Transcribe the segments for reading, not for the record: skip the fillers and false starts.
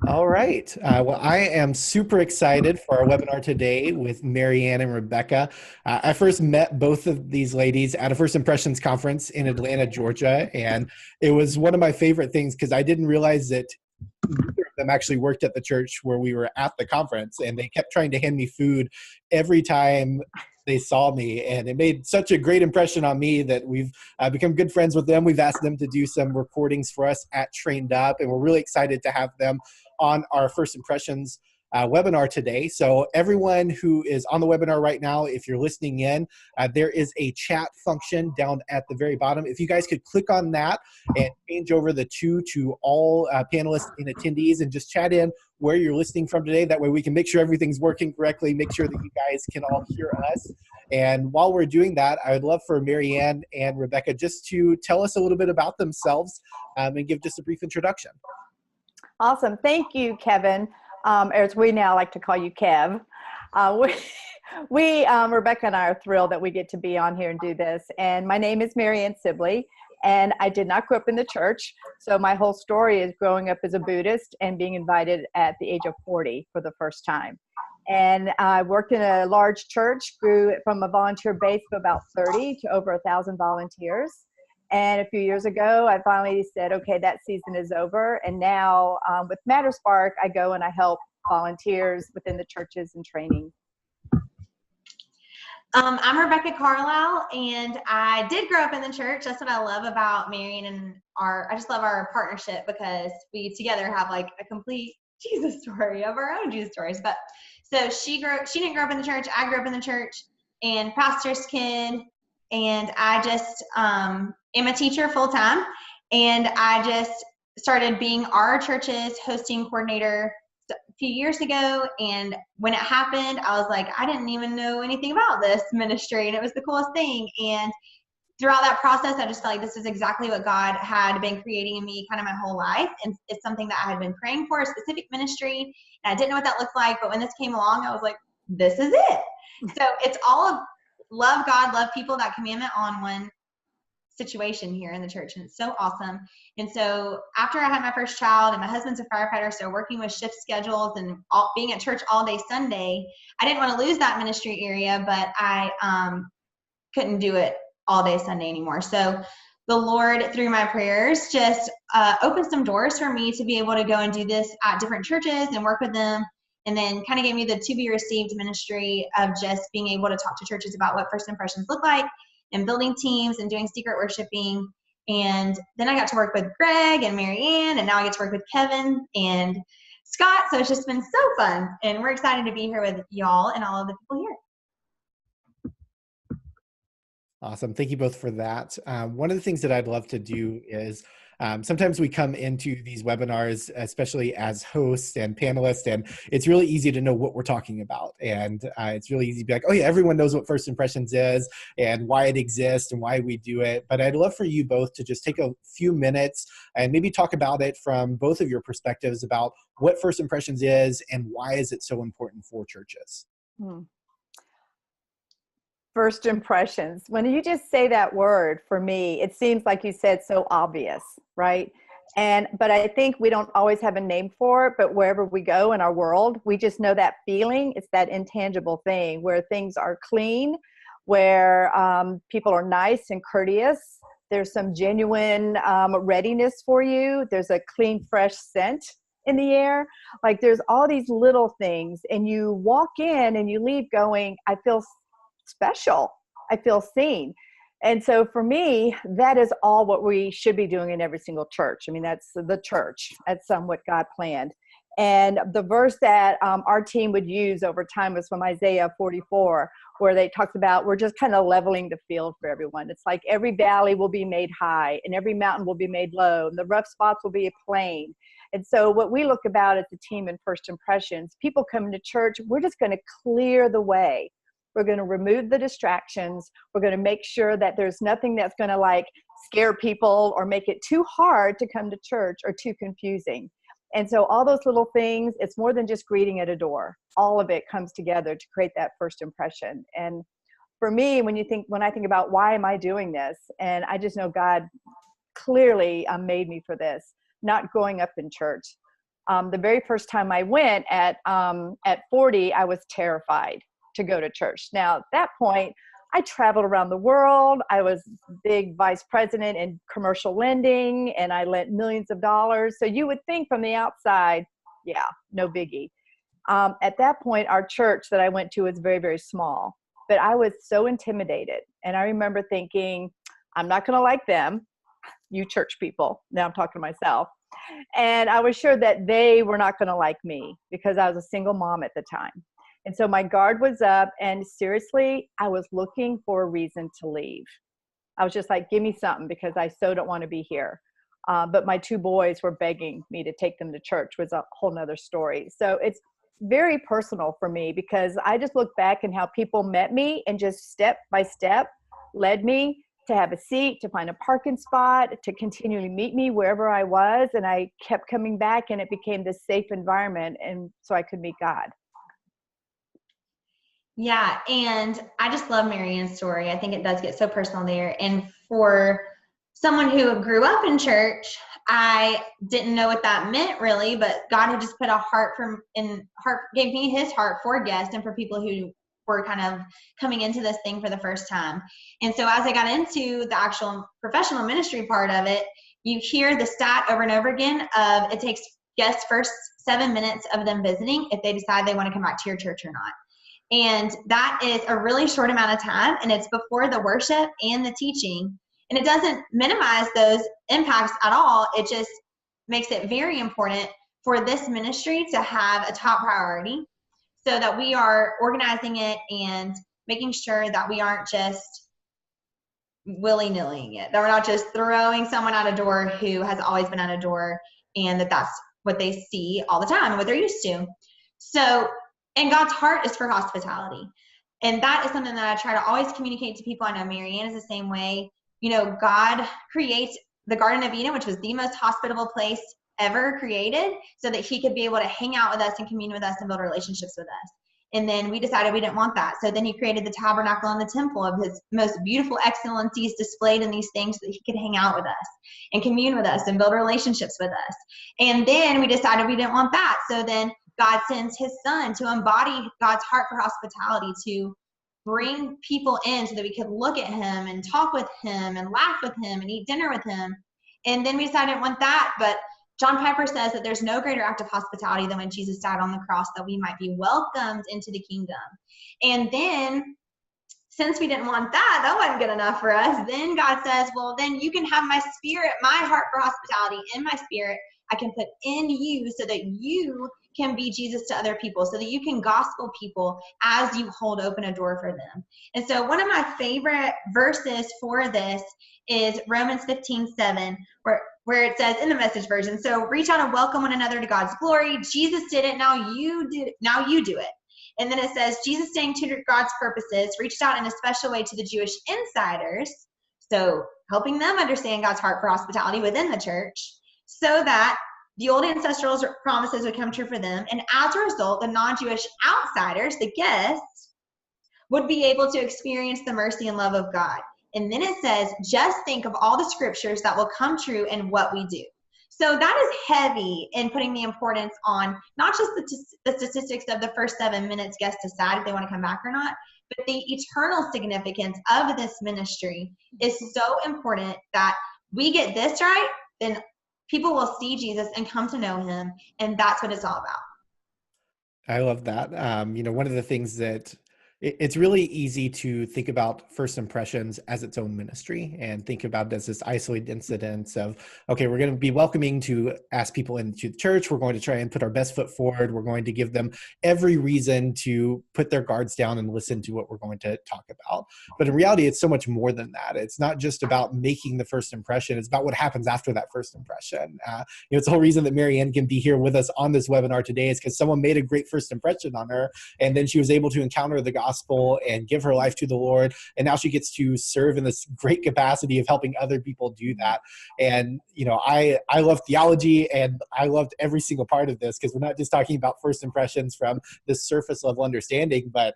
All right. Well, I am super excited for our webinar today with Marianne and Rebecca. I first met both of these ladies at a First Impressions conference in Atlanta, Georgia, and it was one of my favorite things because I didn't realize that neither of them actually worked at the church where we were at the conference, and they kept trying to hand me food every time they saw me, and it made such a great impression on me that we've become good friends with them. We've asked them to do some recordings for us at TrainedUp, and we're really excited to have them on our First Impressions webinar today. So everyone who is on the webinar right now, if you're listening in, there is a chat function down at the very bottom. If you guys could click on that and change over the to all panelists and attendees and just chat in where you're listening from today. That way we can make sure everything's working correctly, make sure that you guys can all hear us. And while we're doing that, I would love for Marianne and Rebecca just to tell us a little bit about themselves and give just a brief introduction. Awesome. Thank you, Kevin. As we now like to call you Kev. Rebecca and I are thrilled that we get to be on here and do this. And my name is Marianne Sibley, and I did not grow up in the church. So my whole story is growing up as a Buddhist and being invited at the age of 40 for the first time. And I worked in a large church, grew from a volunteer base of about 30 to over 1,000 volunteers. And a few years ago, I finally said, okay, that season is over. And now with Matterspark, I go and I help volunteers within the churches and training. I'm Rebecca Carlisle, and I did grow up in the church. That's what I love about Marion and I just love our partnership because we together have like a complete Jesus story of our own Jesus stories. But so she didn't grow up in the church. I grew up in the church and pastor's kid. And I just am a teacher full time, and I just started being our church's hosting coordinator a few years ago. And when it happened, I was like, I didn't even know anything about this ministry, and it was the coolest thing. And throughout that process, I just felt like this is exactly what God had been creating in me kind of my whole life. And it's something that I had been praying for, a specific ministry, and I didn't know what that looked like. But when this came along, I was like, this is it. So it's all of love God, love people, that commandment on one situation here in the church. And it's so awesome. And so after I had my first child, and my husband's a firefighter, so working with shift schedules and being at church all day Sunday, I didn't want to lose that ministry area, but I couldn't do it all day Sunday anymore. So the Lord, through my prayers, just opened some doors for me to be able to go and do this at different churches and work with them. And then kind of gave me the to be received ministry of just being able to talk to churches about what first impressions look like and building teams and doing secret worshiping. And then I got to work with Greg and Marianne, and now I get to work with Kevin and Scott. So it's just been so fun. And we're excited to be here with y'all and all of the people here. Awesome. Thank you both for that. One of the things that I'd love to do is sometimes we come into these webinars, especially as hosts and panelists, and it's really easy to know what we're talking about. And it's really easy to be like, oh yeah, everyone knows what First Impressions is and why it exists and why we do it. But I'd love for you both to just take a few minutes and maybe talk about it from both of your perspectives about what First Impressions is and why is it so important for churches. First impressions. When you just say that word, for me, it seems like you said so obvious, right? But I think we don't always have a name for it, but wherever we go in our world, we just know that feeling. It's that intangible thing where things are clean, where people are nice and courteous. There's some genuine readiness for you. There's a clean, fresh scent in the air. Like there's all these little things, and you walk in and you leave going, I feel special. I feel seen. And so for me, that is all what we should be doing in every single church. I mean, that's the church. That's what God planned. And the verse that our team would use over time was from Isaiah 44, where they talked about we're just kind of leveling the field for everyone. It's like every valley will be made high and every mountain will be made low and the rough spots will be a plain. And so what we look about as a team in First Impressions, people coming to church, we're just going to clear the way. We're going to remove the distractions. We're going to make sure that there's nothing that's going to like scare people or make it too hard to come to church or too confusing. And so all those little things, it's more than just greeting at a door. All of it comes together to create that first impression. And for me, when I think about why am I doing this, and I just know God clearly made me for this, not growing up in church. The very first time I went at 40, I was terrified to go to church. Now, at that point, I traveled around the world. I was big vice president in commercial lending, and I lent millions of dollars. So you would think from the outside, yeah, no biggie. At that point, our church that I went to was very, very small, but I was so intimidated. And I remember thinking, I'm not going to like them, you church people. Now I'm talking to myself. And I was sure that they were not going to like me because I was a single mom at the time. And so my guard was up, and seriously, I was looking for a reason to leave. I was just like, give me something because I so don't want to be here. But my 2 boys were begging me to take them to church, was a whole nother story. So it's very personal for me because I just look back and how people met me and just step by step led me to have a seat, to find a parking spot, to continually meet me wherever I was. And I kept coming back, and it became this safe environment. And so I could meet God. Yeah, and I just love Marianne's story. I think it does get so personal there. And for someone who grew up in church, I didn't know what that meant really, but God had just put a gave me his heart for guests and for people who were kind of coming into this thing for the first time. And so as I got into the actual professional ministry part of it, you hear the stat over and over again of it takes guests first 7 minutes of them visiting if they decide they want to come back to your church or not. And that is a really short amount of time, and it's before the worship and the teaching. And it doesn't minimize those impacts at all. It just makes it very important for this ministry to have a top priority so that we are organizing it and making sure that we aren't just willy-nillying it, that we're not just throwing someone out a door who has always been out a door and that's what they see all the time and what they're used to. So, and God's heart is for hospitality. And that is something that I try to always communicate to people. I know Marianne is the same way. You know, God creates the Garden of Eden, which was the most hospitable place ever created, so that he could be able to hang out with us and commune with us and build relationships with us. And then we decided we didn't want that. So then he created the tabernacle and the temple of his most beautiful excellencies displayed in these things so that he could hang out with us and commune with us and build relationships with us. And then we decided we didn't want that. So then God sends his son to embody God's heart for hospitality, to bring people in so that we could look at him and talk with him and laugh with him and eat dinner with him. And then we decided I didn't want that. But John Piper says that there's no greater act of hospitality than when Jesus died on the cross, that we might be welcomed into the kingdom. And then since we didn't want that, that wasn't good enough for us. Then God says, well, then you can have my spirit, my heart for hospitality in my spirit. I can put in you so that you can be Jesus to other people, so that you can gospel people as you hold open a door for them. And so one of my favorite verses for this is Romans 15:7, where it says in the Message version, so reach out and welcome one another to God's glory. Jesus did it, now you do it. And then it says, Jesus staying true to God's purposes, reached out in a special way to the Jewish insiders, so helping them understand God's heart for hospitality within the church, so that the old ancestral promises would come true for them. And as a result, the non-Jewish outsiders, the guests, would be able to experience the mercy and love of God. And then it says, just think of all the scriptures that will come true in what we do. So that is heavy in putting the importance on not just the statistics of the first 7 minutes guests decide if they want to come back or not, but the eternal significance of this ministry is so important that we get this right, then people will see Jesus and come to know him. And that's what it's all about. I love that. One of the things that it's really easy to think about first impressions as its own ministry and think about it as this isolated incident of, okay, we're going to be welcoming to ask people into the church. We're going to try and put our best foot forward. We're going to give them every reason to put their guards down and listen to what we're going to talk about. But in reality, it's so much more than that. It's not just about making the first impression. It's about what happens after that first impression. It's the whole reason that Marianne can be here with us on this webinar today is because someone made a great first impression on her, and then she was able to encounter the gospel gospel and give her life to the Lord. And now she gets to serve in this great capacity of helping other people do that. And, I love theology, and I loved every single part of this, because we're not just talking about first impressions from this surface level understanding, but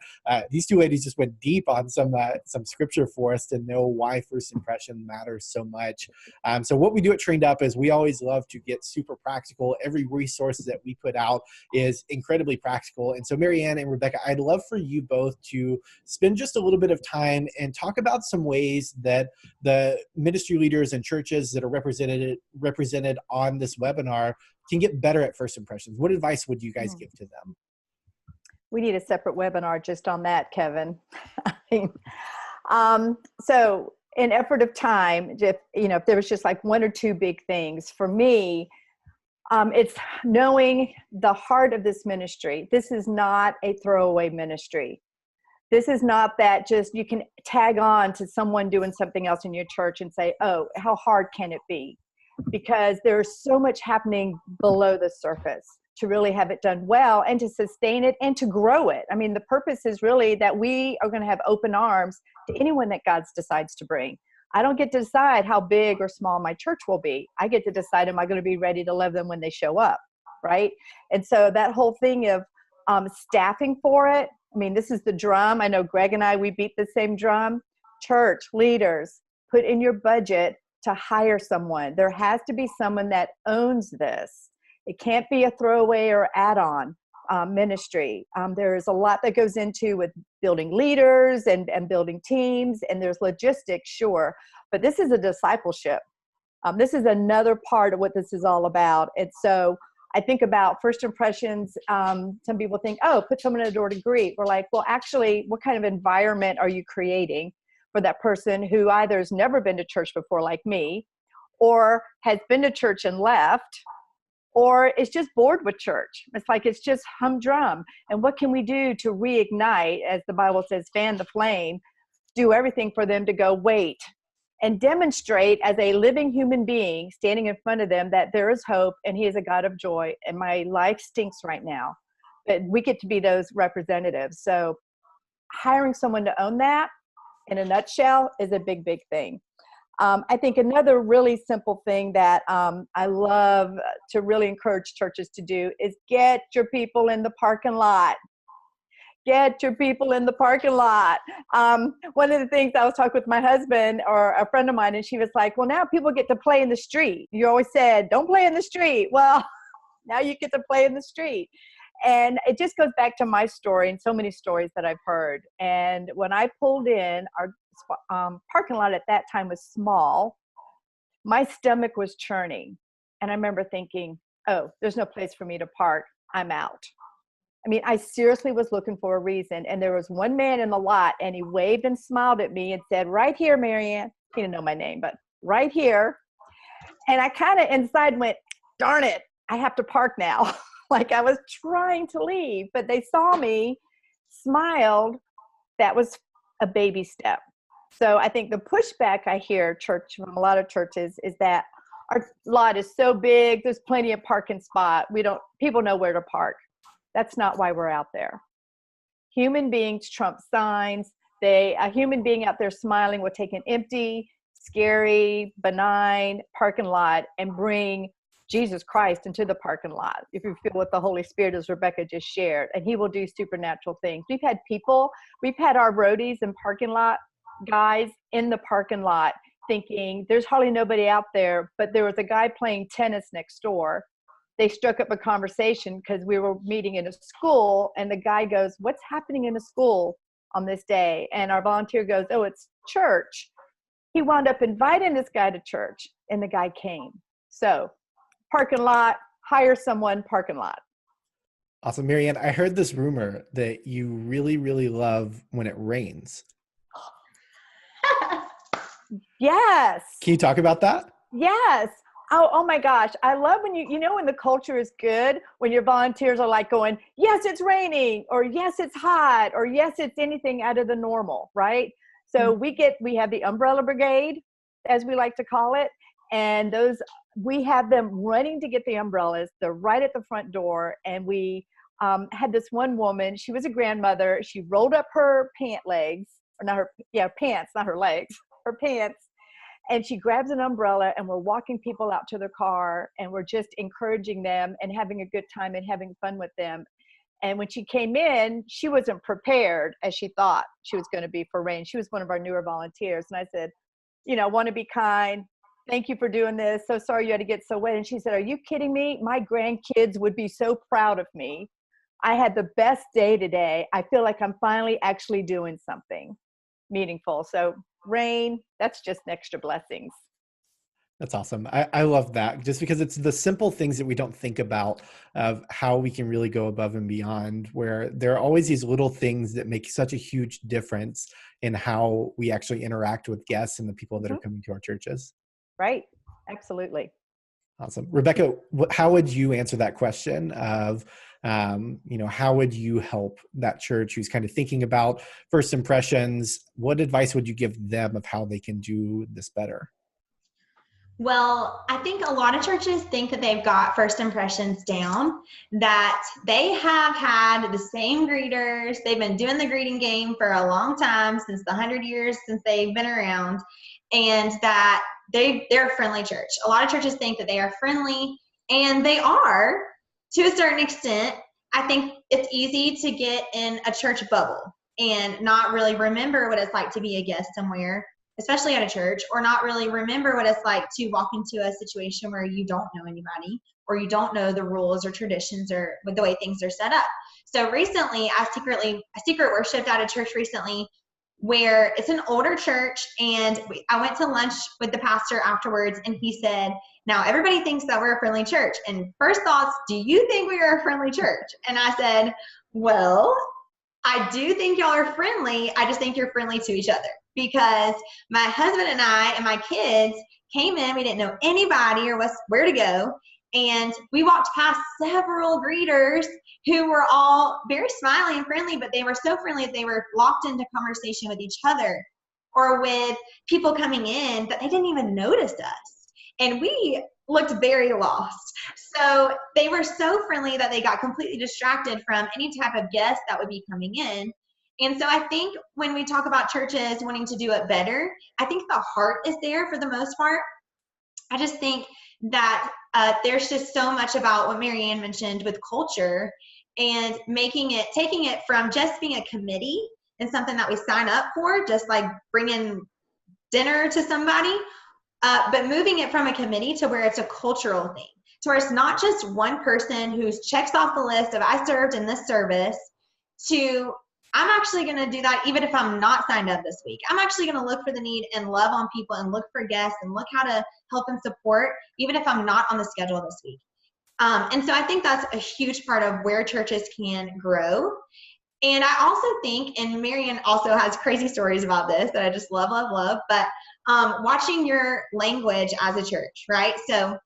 these two ladies just went deep on some scripture for us to know why first impression matters so much. So what we do at TrainedUp is we always love to get super practical. Every resource that we put out is incredibly practical. And so Marianne and Rebecca, I'd love for you both to spend just a little bit of time and talk about some ways that the ministry leaders and churches that are represented on this webinar can get better at first impressions. What advice would you guys give to them? We need a separate webinar just on that, Kevin. So in effort of time, if there was just like one or two big things for me, it's knowing the heart of this ministry. This is not a throwaway ministry. This is not that just you can tag on to someone doing something else in your church and say, oh, how hard can it be? Because there's so much happening below the surface to really have it done well and to sustain it and to grow it. I mean, the purpose is really that we are going to have open arms to anyone that God decides to bring. I don't get to decide how big or small my church will be. I get to decide, am I going to be ready to love them when they show up, right? And so that whole thing of staffing for it, I mean, this is the drum. I know Greg and I, we beat the same drum. Church leaders, put in your budget to hire someone. There has to be someone that owns this. It can't be a throwaway or add-on ministry. There's a lot that goes into with building leaders and building teams, and there's logistics, sure. But this is a discipleship. This is another part of what this is all about. And so I think about first impressions. Some people think, oh, put someone at a door to greet. We're like, well, actually, what kind of environment are you creating for that person who either has never been to church before, like me, or has been to church and left, or is just bored with church? It's like it's just humdrum. And what can we do to reignite, as the Bible says, fan the flame, do everything for them to go, wait, and demonstrate as a living human being standing in front of them that there is hope and he is a God of joy and my life stinks right now. But we get to be those representatives. So hiring someone to own that in a nutshell is a big, big thing. I think another really simple thing that I love to really encourage churches to do is get your people in the parking lot. Get your people in the parking lot. One of the things I was talking with my husband or a friend of mine, and she was like, well, now people get to play in the street. You always said, don't play in the street. Well, now you get to play in the street. And it just goes back to my story and so many stories that I've heard. And when I pulled in, our parking lot at that time was small. My stomach was churning. And I remember thinking, oh, there's no place for me to park. I'm out. I mean, I seriously was looking for a reason. And there was one man in the lot, and he waved and smiled at me and said, right here, Marianne. He didn't know my name, but right here. And I kind of inside went, darn it, I have to park now. Like I was trying to leave, but they saw me, smiled. That was a baby step. So I think the pushback I hear from a lot of churches is that our lot is so big, there's plenty of parking spot. People know where to park. That's not why we're out there. Human beings trump signs. A human being out there smiling will take an empty, scary, benign parking lot and bring Jesus Christ into the parking lot, if you feel with the Holy Spirit, as Rebecca just shared, and he will do supernatural things. We've had our roadies and parking lot guys in the parking lot thinking there's hardly nobody out there, but there was a guy playing tennis next door. They struck up a conversation because we were meeting in a school, and the guy goes, what's happening in the school on this day? And our volunteer goes, oh, it's church. He wound up inviting this guy to church, and the guy came. So parking lot, hire someone, parking lot. Awesome. Marianne, I heard this rumor that you really, really love when it rains. Yes. Can you talk about that? Yes. Oh my gosh. I love when when the culture is good, when your volunteers are like going, yes, it's raining, or yes, it's hot, or yes, it's anything out of the normal, right? So we have the umbrella brigade, as we like to call it. And we have them running to get the umbrellas. They're right at the front door. And we had this one woman. She was a grandmother. She rolled up her pant legs, or not her, pants, not her legs, her pants. And she grabs an umbrella, and we're walking people out to their car, and we're just encouraging them and having a good time and having fun with them. And when she came in, she wasn't prepared as she thought she was going to be for rain. She was one of our newer volunteers. And I said, want to be kind. Thank you for doing this. So sorry you had to get so wet. And she said, are you kidding me? My grandkids would be so proud of me. I had the best day today. I feel like I'm finally actually doing something meaningful. So rain, that's just an extra blessings. That's awesome. I love that, just because it's the simple things that we don't think about of how we can really go above and beyond, where there are always these little things that make such a huge difference in how we actually interact with guests and the people that are coming to our churches. Right. Absolutely. Awesome. Rebecca, how would you answer that question of, how would you help that church who's kind of thinking about first impressions? What advice would you give them of how they can do this better? Well, I think a lot of churches think that they've got first impressions down, that they have had the same greeters. They've been doing the greeting game for a long time, since the 100 years since they've been around, and that they're a friendly church. A lot of churches think that they are friendly, and they are to a certain extent. I think it's easy to get in a church bubble and not really remember what it's like to be a guest somewhere, especially at a church, or not really remember what it's like to walk into a situation where you don't know anybody, or you don't know the rules or traditions or the way things are set up. So recently, I secret worshiped at a church recently where it's an older church, and I went to lunch with the pastor afterwards, and he said, now everybody thinks that we're a friendly church. And first thoughts, do you think we are a friendly church? And I said, well, I do think y'all are friendly. I just think you're friendly to each other, because my husband and I and my kids came in. We didn't know anybody or where to go. And we walked past several greeters who were all very smiley and friendly, but they were so friendly that they were locked into conversation with each other or with people coming in that they didn't even notice us. And we looked very lost. So they were so friendly that they got completely distracted from any type of guest that would be coming in. And so I think when we talk about churches wanting to do it better, I think the heart is there for the most part. I just think that there's just so much about what Marianne mentioned with culture, and taking it from just being a committee and something that we sign up for, just like bringing dinner to somebody, but moving it from a committee to where it's a cultural thing, to where it's not just one person who checks off the list of I served in this service, to I'm actually going to do that even if I'm not signed up this week. I'm actually going to look for the need and love on people and look for guests and look how to help and support, even if I'm not on the schedule this week. And so I think that's a huge part of where churches can grow. And I also think, and Marianne also has crazy stories about this that I just love, but watching your language as a church, right? So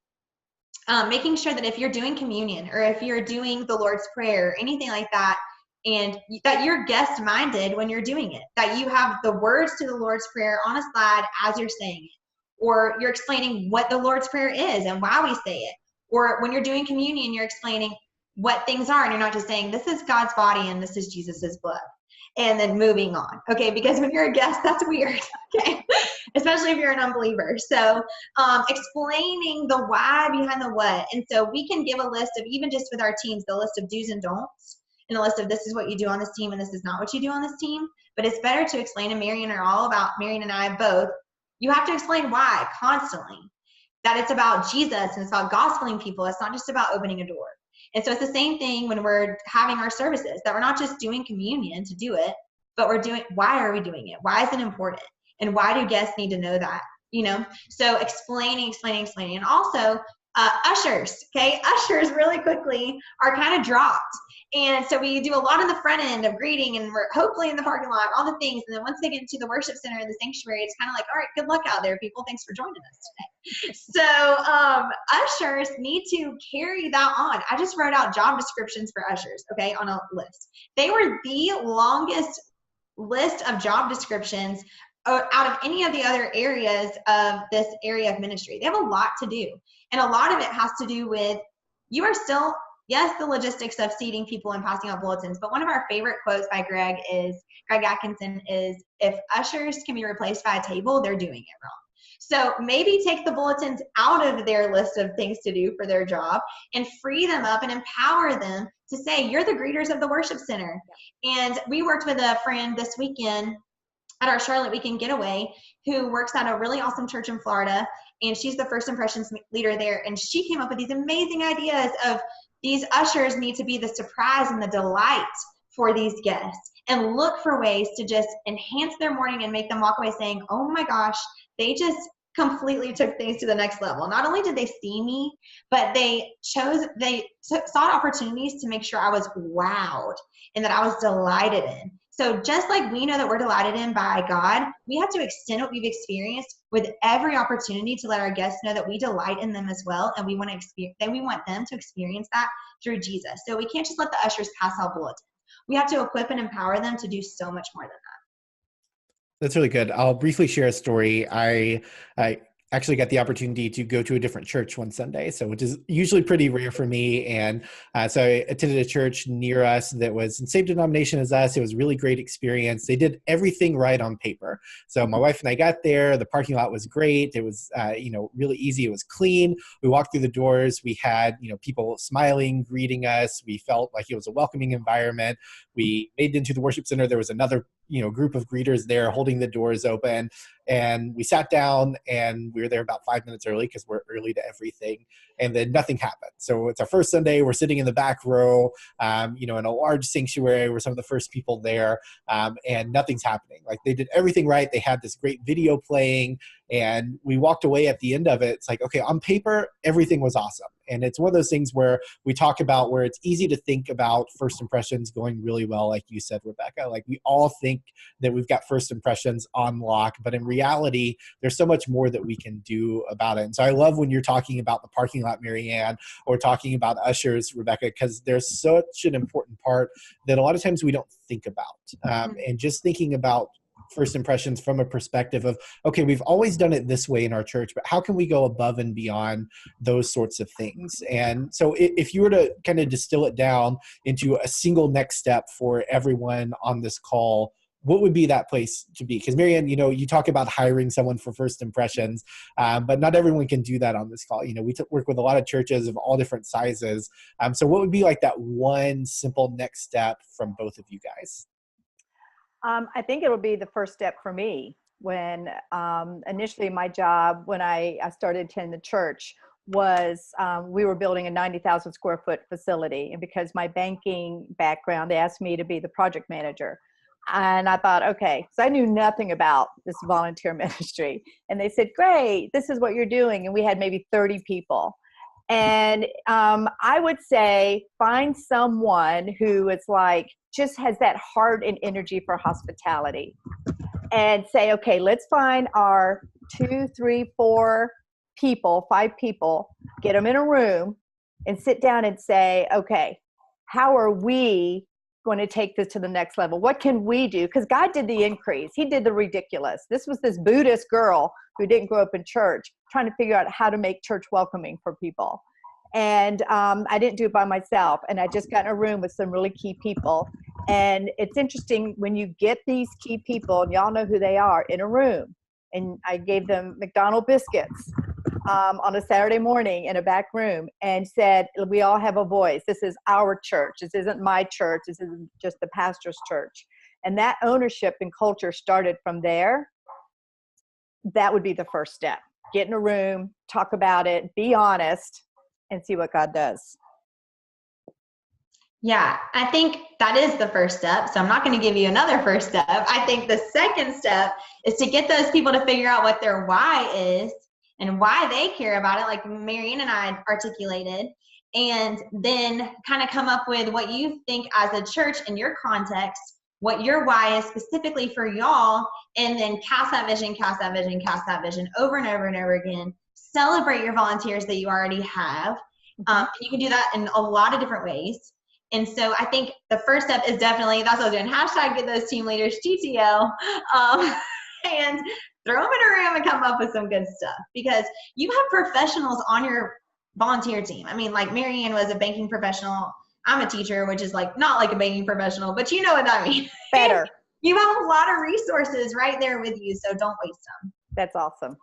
making sure that if you're doing communion or if you're doing the Lord's Prayer, anything like that, and that you're guest minded when you're doing it, that you have the words to the Lord's Prayer on a slide as you're saying it, or you're explaining what the Lord's Prayer is and why we say it, or when you're doing communion, you're explaining what things are, and you're not just saying this is God's body and this is Jesus's blood and then moving on. Okay, because when you're a guest, that's weird. Okay, especially if you're an unbeliever. So explaining the why behind the what. And so we can give a list of, even just with our teams, the list of do's and don'ts, and a list of this is what you do on this team and this is not what you do on this team. But it's better to explain, and Marianne and I both, you have to explain why constantly, that it's about Jesus and it's about gospeling people. It's not just about opening a door. And so it's the same thing when we're having our services, that we're not just doing communion to do it, but we're doing, why are we doing it? Why is it important? And why do guests need to know that? So explaining. And also ushers, okay? Ushers really quickly are kind of dropped. And so we do a lot on the front end of greeting, and we're hopefully in the parking lot, all the things. And then once they get into the worship center in the sanctuary, it's kind of like, all right, good luck out there, people. Thanks for joining us today. So ushers need to carry that on. I just wrote out job descriptions for ushers, okay, on a list. They were the longest list of job descriptions out of any of the other areas of this area of ministry. They have a lot to do. And a lot of it has to do with, you are still yes, the logistics of seating people and passing out bulletins, but one of our favorite quotes by Greg Atkinson is, if ushers can be replaced by a table, they're doing it wrong. So maybe take the bulletins out of their list of things to do for their job and free them up and empower them to say, you're the greeters of the worship center. And we worked with a friend this weekend at our Charlotte Weekend Getaway who works at a really awesome church in Florida, and she's the first impressions leader there. And she came up with these amazing ideas of these ushers need to be the surprise and the delight for these guests, and look for ways to just enhance their morning and make them walk away saying, oh my gosh, they just completely took things to the next level. Not only did they see me, but they sought opportunities to make sure I was wowed and that I was delighted in. So just like we know that we're delighted in by God, we have to extend what we've experienced with every opportunity to let our guests know that we delight in them as well, and we want them to experience that through Jesus. So we can't just let the ushers pass out bulletins. We have to equip and empower them to do so much more than that. That's really good. I'll briefly share a story. I actually got the opportunity to go to a different church one Sunday, so which is usually pretty rare for me. And so I attended a church near us that was in the same denomination as us. It was a really great experience. They did everything right on paper. So my wife and I got there. The parking lot was great. It was really easy. It was clean. We walked through the doors. We had people smiling, greeting us. We felt like it was a welcoming environment. We made it into the worship center. There was another group of greeters there holding the doors open, and we sat down, and we were there about 5 minutes early because we're early to everything, and then nothing happened. So it's our first Sunday. We're sitting in the back row, in a large sanctuary. We're some of the first people there, and nothing's happening. Like, they did everything right. They had this great video playing, and we walked away at the end of it. It's like, okay, on paper, everything was awesome. And it's one of those things where we talk about where it's easy to think about first impressions going really well, like you said, Rebecca. Like, we all think that we've got first impressions on lock, but in reality, there's so much more that we can do about it. And so I love when you're talking about the parking lot, Marianne, or talking about ushers, Rebecca, because there's such an important part that a lot of times we don't think about. And just thinking about first impressions from a perspective of, okay, we've always done it this way in our church, but how can we go above and beyond those sorts of things? And so if you were to kind of distill it down into a single next step for everyone on this call, what would be that place to be? Because Marianne, you talk about hiring someone for first impressions, but not everyone can do that on this call. We work with a lot of churches of all different sizes. So what would be like that one simple next step from both of you guys? I think it'll be the first step for me. When initially my job, when I started attending the church, was we were building a 90,000 square foot facility. And because my banking background, they asked me to be the project manager. And I thought, okay, so I knew nothing about this volunteer ministry. And they said, great, this is what you're doing. And we had maybe 30 people. And I would say find someone who is like, just has that heart and energy for hospitality, and say, okay, let's find our 2, 3, 4 people, 5 people, get them in a room and sit down and say, okay, how are we going to take this to the next level? What can we do? Because God did the increase. He did the ridiculous. This was this Buddhist girl who didn't grow up in church trying to figure out how to make church welcoming for people. And I didn't do it by myself. And I just got in a room with some really key people. And it's interesting when you get these key people, and y'all know who they are, in a room. And I gave them McDonald's biscuits on a Saturday morning in a back room, and said, we all have a voice. This is our church. This isn't my church. This isn't just the pastor's church. And that ownership and culture started from there. That would be the first step. Get in a room, talk about it, be honest, and see what God does. Yeah, I think that is the first step. So I'm not going to give you another first step. I think the second step is to get those people to figure out what their why is and why they care about it, like Marianne and I articulated, and then kind of come up with what you think as a church in your context, what your why is specifically for y'all, and then cast that vision over and over and over again. Celebrate your volunteers that you already have. You can do that in a lot of different ways. And so I think the first step is definitely, that's what I was doing, hashtag get those team leaders GTL, and throw them in a room and come up with some good stuff, because you have professionals on your volunteer team. I mean, like Marianne was a banking professional. I'm a teacher, which is like not like a banking professional, but you know what I mean. Better. You have a lot of resources right there with you, so don't waste them. That's awesome.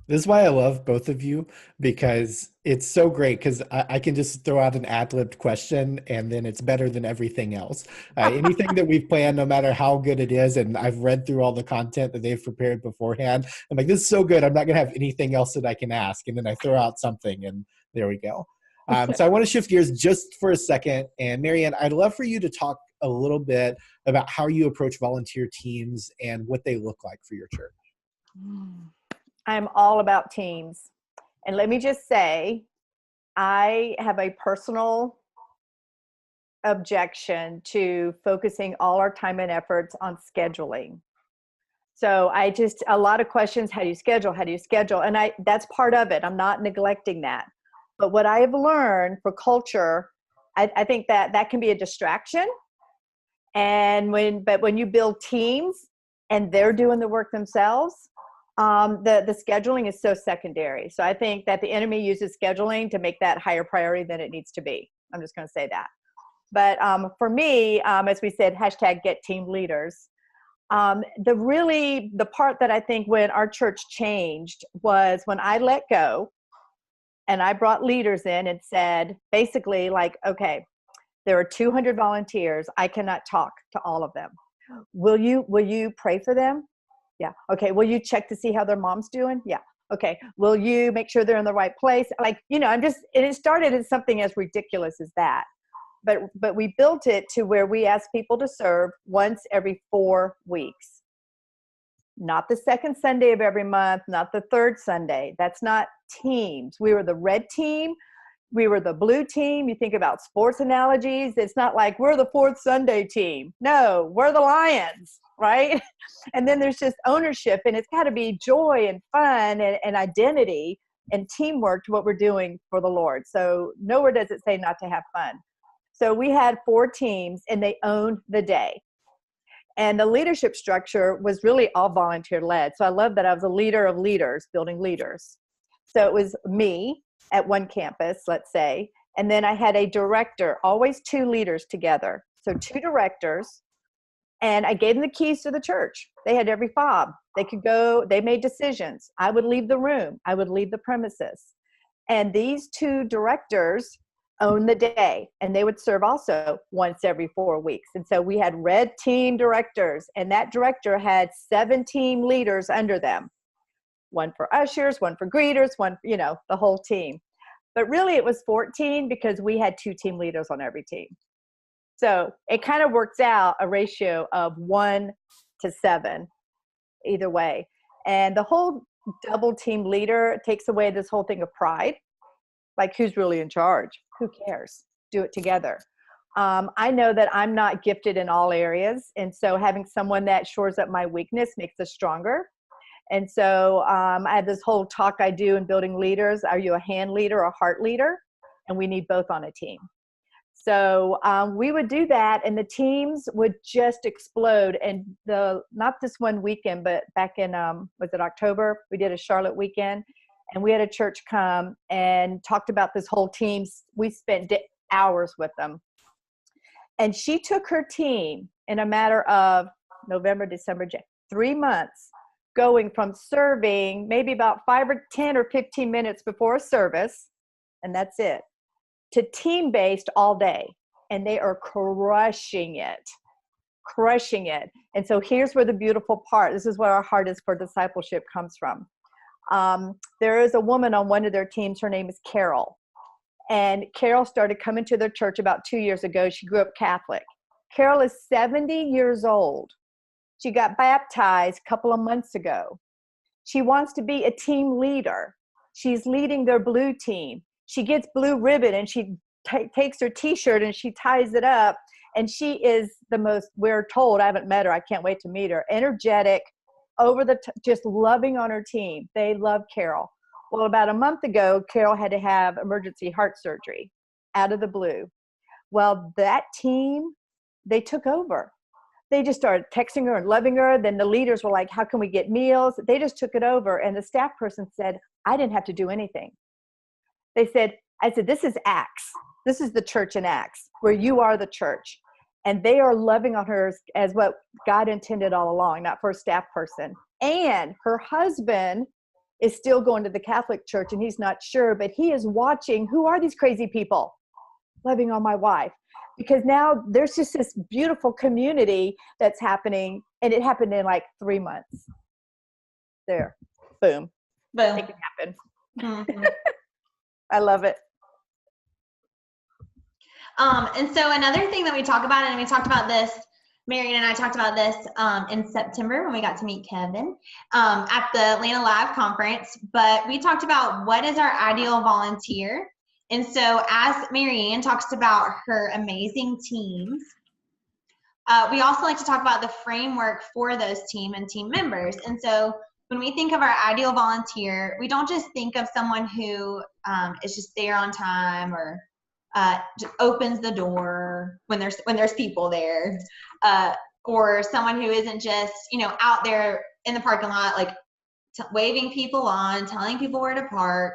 This is why I love both of you, because it's so great, because I can just throw out an ad-libbed question and then it's better than everything else. Anything that we've planned, no matter how good it is, and I've read through all the content that they've prepared beforehand, I'm like, this is so good, I'm not going to have anything else that I can ask. And then I throw out something and there we go. So I want to shift gears just for a second. And Marianne, I'd love for you to talk a little bit about how you approach volunteer teams and what they look like for your church. I'm all about teams. And let me just say, I have a personal objection to focusing all our time and efforts on scheduling. So a lot of questions, how do you schedule? How do you schedule? And that's part of it. I'm not neglecting that. But what I have learned for culture, I think that can be a distraction. But when you build teams and they're doing the work themselves, the scheduling is so secondary. So I think that the enemy uses scheduling to make that higher priority than it needs to be. I'm just going to say that. But for me, as we said, #GetTeamLeaders. The part that I think when our church changed was when I let go and I brought leaders in and said, basically like, okay, there are 200 volunteers. I cannot talk to all of them. Will you pray for them? Yeah. Okay. Will you check to see how their mom's doing? Yeah. Okay. Will you make sure they're in the right place? Like, it started as something as ridiculous as that. But we built it to where we ask people to serve once every 4 weeks. Not the second Sunday of every month, not the third Sunday. That's not teams. We were the red team. We were the blue team. You think about sports analogies. It's not like we're the fourth Sunday team. No, we're the Lions, right? And then there's just ownership, and it's got to be joy and fun and identity and teamwork to what we're doing for the Lord. So nowhere does it say not to have fun. So we had 4 teams, and they owned the day. And the leadership structure was really all volunteer led. So I love that I was a leader of leaders, building leaders. So it was me at one campus, let's say, and then I had a director, always 2 leaders together. So 2 directors, and I gave them the keys to the church. They had every fob. They could go, they made decisions. I would leave the room. I would leave the premises. And these 2 directors own the day, and they would serve also once every 4 weeks. And so we had red team directors, and that director had 7 team leaders under them. 1 for ushers, 1 for greeters, 1, the whole team. But really it was 14 because we had 2 team leaders on every team. So it kind of works out a ratio of 1 to 7 either way. And the whole double team leader takes away this whole thing of pride. Like, who's really in charge? Who cares? Do it together. I know that I'm not gifted in all areas. And so having someone that shores up my weakness makes us stronger. And so I have this whole talk I do in building leaders. Are you a hand leader or a heart leader? And we need both on a team. So we would do that, and the teams would just explode. And not this one weekend, but back in, was it October? We did a Charlotte weekend, and we had a church come and talked about this whole team. We spent hours with them. And she took her team in a matter of November, December, January, 3 months, going from serving maybe about 5 or 10 or 15 minutes before a service, and that's it, to team-based all day. And they are crushing it. And so here's where the beautiful part, this is where our heart is for discipleship comes from. There is a woman on one of their teams, her name is Carol. And Carol started coming to their church about 2 years ago. She grew up Catholic. Carol is 70 years old. She got baptized a couple of months ago. She wants to be a team leader. She's leading their blue team. She gets blue ribbon, and she takes her t-shirt and she ties it up. And she is the most, we're told, I haven't met her, I can't wait to meet her, energetic, just loving on her team. They love Carol. Well, about a month ago, Carol had to have emergency heart surgery out of the blue. Well, that team, they took over. They just started texting her and loving her. Then the leaders were like, how can we get meals? They just took it over. And the staff person said, I didn't have to do anything. They said, I said, this is Acts. This is the church in Acts, where you are the church. And they are loving on her as what God intended all along, not for a staff person. And her husband is still going to the Catholic church, and he's not sure, but he is watching, who are these crazy people loving on my wife? Because now there's just this beautiful community that's happening, and it happened in like 3 months. There, boom. Boom. It can happen. Mhm. I love it. And so another thing that we talk about, and we talked about this, Marion and I talked about this in September when we got to meet Kevin at the Atlanta Live conference, but we talked about what is our ideal volunteer. And so as Marianne talks about her amazing teams, we also like to talk about the framework for those team and team members. And so when we think of our ideal volunteer, we don't just think of someone who is just there on time or just opens the door when there's people there, or someone who isn't just, out there in the parking lot, like waving people on, telling people where to park.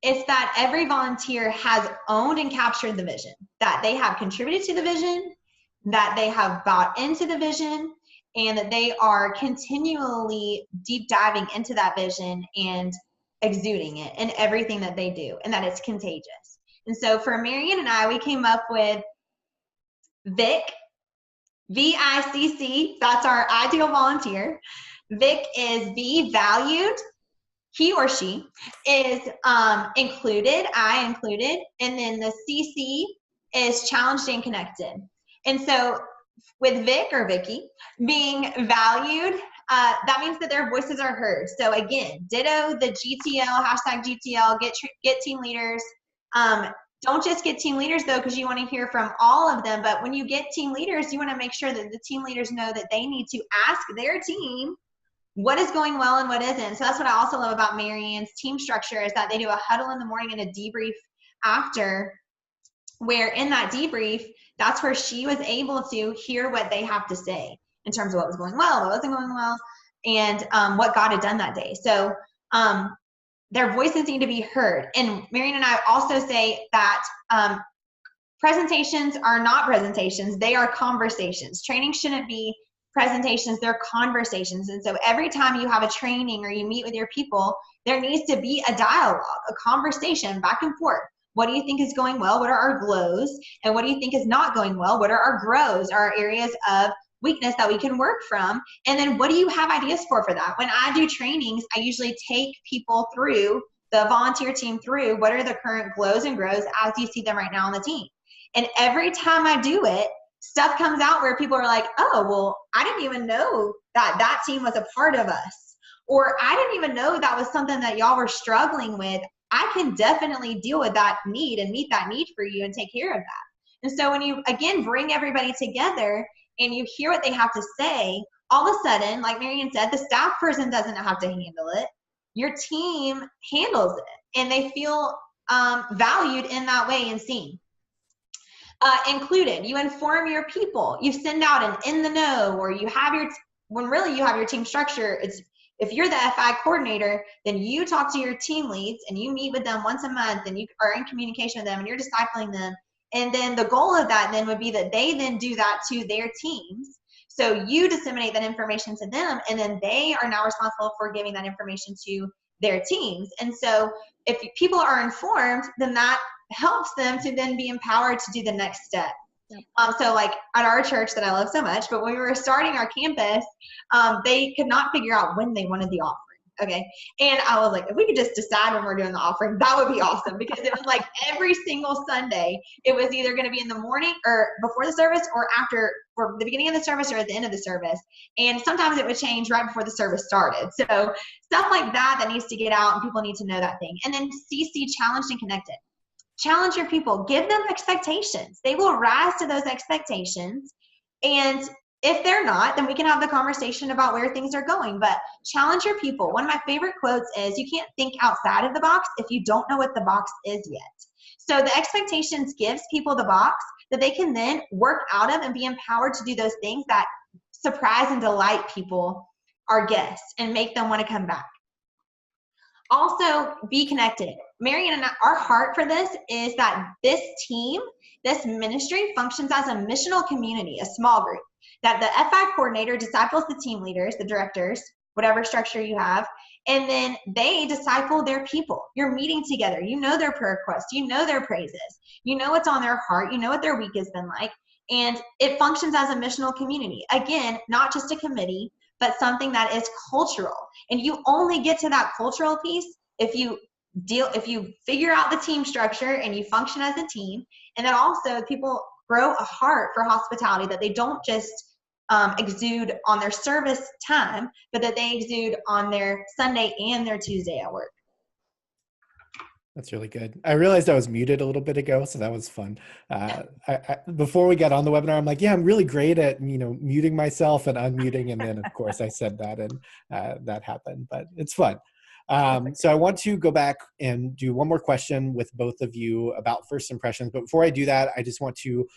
It's that every volunteer has owned and captured the vision, that they have contributed to the vision, that they have bought into the vision, and that they are continually deep diving into that vision and exuding it in everything that they do, and that it's contagious. And so for Marianne and I, we came up with Vic, VICC. That's our ideal volunteer. Vic is V, valued. He or she is included, I included. And then the CC is challenged and connected. And so with Vic or Vicky being valued, that means that their voices are heard. So again, ditto the GTL, hashtag GTL, get team leaders. Don't just get team leaders though, because you want to hear from all of them. But when you get team leaders, you want to make sure that the team leaders know that they need to ask their team what is going well and what isn't. So that's what I also love about Marianne's team structure, is that they do a huddle in the morning and a debrief after, where in that debrief, that's where she was able to hear what they have to say in terms of what was going well, what wasn't going well, and what God had done that day. So their voices need to be heard. And Marianne and I also say that presentations are not presentations, they are conversations. Training shouldn't be presentations, they're conversations. And so every time you have a training or you meet with your people, there needs to be a dialogue, a conversation back and forth. What do you think is going well? What are our glows? And what do you think is not going well? What are our grows, our areas of weakness that we can work from? And then what do you have ideas for that? When I do trainings, I usually take people through, the volunteer team through, what are the current glows and grows as you see them right now on the team. And every time I do it, stuff comes out where people are like, oh, well, I didn't even know that team was a part of us. Or I didn't even know that was something that y'all were struggling with. I can definitely deal with that need and meet that need for you and take care of that. And so when you, again, bring everybody together and you hear what they have to say, all of a sudden, like Marianne said, the staff person doesn't have to handle it. Your team handles it, and they feel valued in that way and seen. Included, you inform your people, you send out an in the know, or you have when really you have your team structure. It's, if you're the FI coordinator, then you talk to your team leads and you meet with them once a month and you are in communication with them and you're discipling them. And then the goal of that then would be that they then do that to their teams. So you disseminate that information to them, and then they are now responsible for giving that information to their teams. And so if people are informed, then that helps them to then be empowered to do the next step. Yep. So like at our church that I love so much, but when we were starting our campus, they could not figure out when they wanted the offering. Okay. And I was like, if we could just decide when we're doing the offering, that would be awesome, because it was like every single Sunday, it was either going to be in the morning or before the service or after, or the beginning of the service or at the end of the service. And sometimes it would change right before the service started. So stuff like that needs to get out, and people need to know that thing. And then CC, challenged and connected. Challenge your people, give them expectations. They will rise to those expectations. And if they're not, then we can have the conversation about where things are going. But challenge your people. One of my favorite quotes is, you can't think outside of the box if you don't know what the box is yet. So the expectations gives people the box that they can then work out of and be empowered to do those things that surprise and delight people, our guests, and make them want to come back. Also, be connected. Marianne and I, our heart for this is that this team, this ministry functions as a missional community, a small group, that the FI coordinator disciples the team leaders, the directors, whatever structure you have, and then they disciple their people. You're meeting together. You know their prayer requests. You know their praises. You know what's on their heart. You know what their week has been like. And it functions as a missional community. Again, not just a committee, but something that is cultural. And you only get to that cultural piece if you figure out the team structure and you function as a team. And then also people grow a heart for hospitality, that they don't just exude on their service time, but that they exude on their Sunday and their Tuesday at work. That's really good. I realized I was muted a little bit ago, so that was fun. Before we got on the webinar, I'm like, yeah, I'm really great at, muting myself and unmuting. And then of course I said that, and that happened, but it's fun. So I want to go back and do one more question with both of you about first impressions. But before I do that, I just want to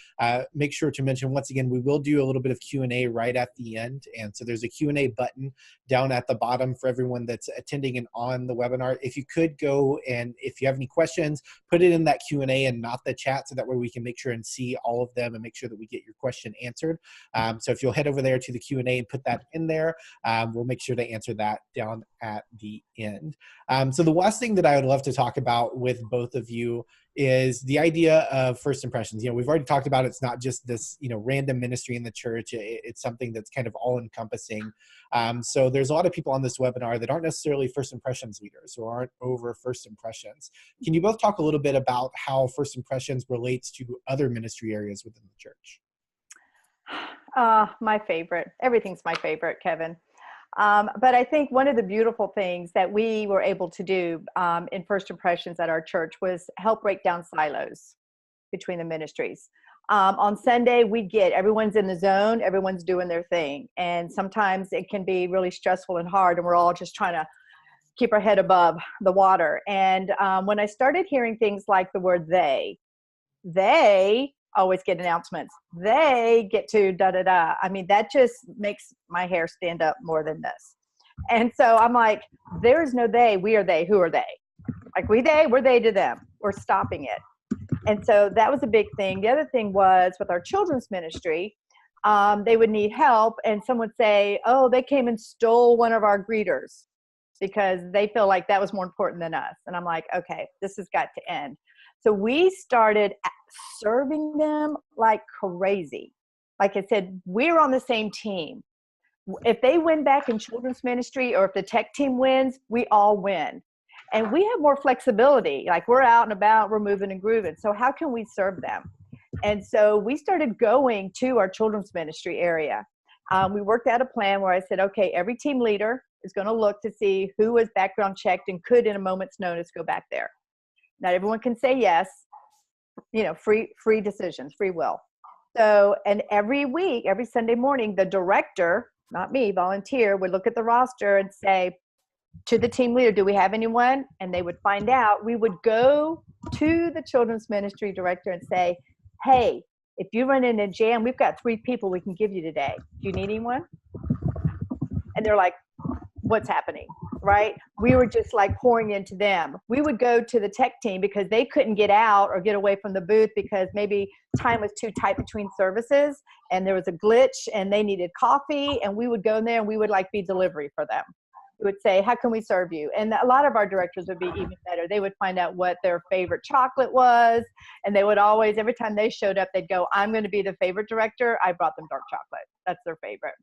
make sure to mention once again, we will do a little bit of Q&A right at the end. And so there's a Q&A button down at the bottom for everyone that's attending and on the webinar. If you could go, and if you have any questions, put it in that Q&A and not the chat, so that way we can make sure and see all of them and make sure that we get your question answered. So if you'll head over there to the Q&A and put that in there, we'll make sure to answer that down at the end. So the last thing that I would love to talk about with both of you is the idea of first impressions. We've already talked about it's not just this, random ministry in the church. It's something that's kind of all encompassing. So there's a lot of people on this webinar that aren't necessarily first impressions leaders or aren't over first impressions. Can you both talk a little bit about how first impressions relates to other ministry areas within the church? My favorite. Everything's my favorite, Kevin. But I think one of the beautiful things that we were able to do in First Impressions at our church was help break down silos between the ministries. On Sunday, everyone's in the zone, everyone's doing their thing. And sometimes it can be really stressful and hard, and we're all just trying to keep our head above the water. And when I started hearing things like the word they always get announcements. They get to da-da-da. I mean, that just makes my hair stand up more than this. And so I'm like, there is no they, we are they, who are they? Like we're they to them. We're stopping it. And so that was a big thing. The other thing was with our children's ministry, they would need help, and someone would say, oh, they came and stole one of our greeters because they feel like that was more important than us. And I'm like, okay, this has got to end. So we started serving them like crazy. Like I said, we're on the same team. If they win back in children's ministry, or if the tech team wins, we all win. And we have more flexibility. Like we're out and about, we're moving and grooving. So how can we serve them? And so we started going to our children's ministry area. We worked out a plan where I said, okay, every team leader is going to look to see who was background checked and could, in a moment's notice, go back there. Not everyone can say yes, free decisions, free will. So, and every week, every Sunday morning, the director, not me, volunteer, would look at the roster and say to the team leader, do we have anyone? And they would find out. We would go to the children's ministry director and say, hey, if you run into a jam, we've got 3 people we can give you today. Do you need anyone? And they're like, what's happening? Right? We were just like pouring into them. We would go to the tech team because they couldn't get out or get away from the booth because maybe time was too tight between services and there was a glitch and they needed coffee, and we would go in there and we would like be delivery for them. We would say, how can we serve you? And a lot of our directors would be even better. They would find out what their favorite chocolate was, and they would always, every time they showed up, they'd go, I'm going to be the favorite director. I brought them dark chocolate. That's their favorite.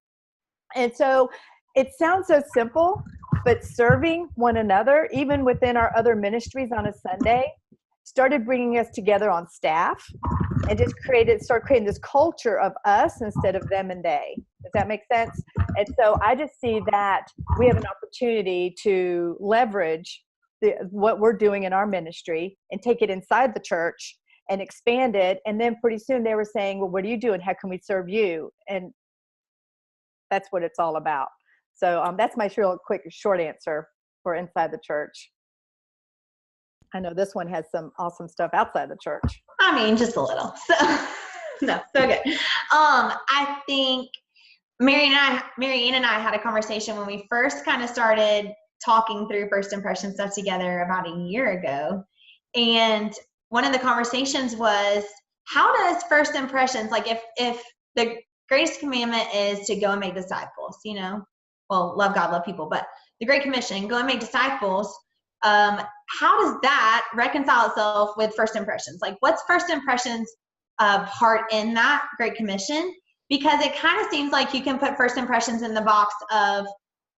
And so it sounds so simple, but serving one another, even within our other ministries on a Sunday, started bringing us together on staff, and just start creating this culture of us instead of them and they. Does that make sense? And so I just see that we have an opportunity to leverage what we're doing in our ministry and take it inside the church and expand it. And then pretty soon they were saying, well, what are you doing? How can we serve you? And that's what it's all about. So that's my real quick, short answer for inside the church. I know this one has some awesome stuff outside the church. I mean, just a little. So, no, so good. I think Marianne and I had a conversation when we first kind of started talking through first impression stuff together about a year ago. And one of the conversations was, how does first impressions, like if the greatest commandment is to go and make disciples, you know, well, love God, love people, but the Great Commission, go and make disciples. How does that reconcile itself with first impressions? Like, what's first impressions part in that Great Commission? Because it kind of seems like you can put first impressions in the box of,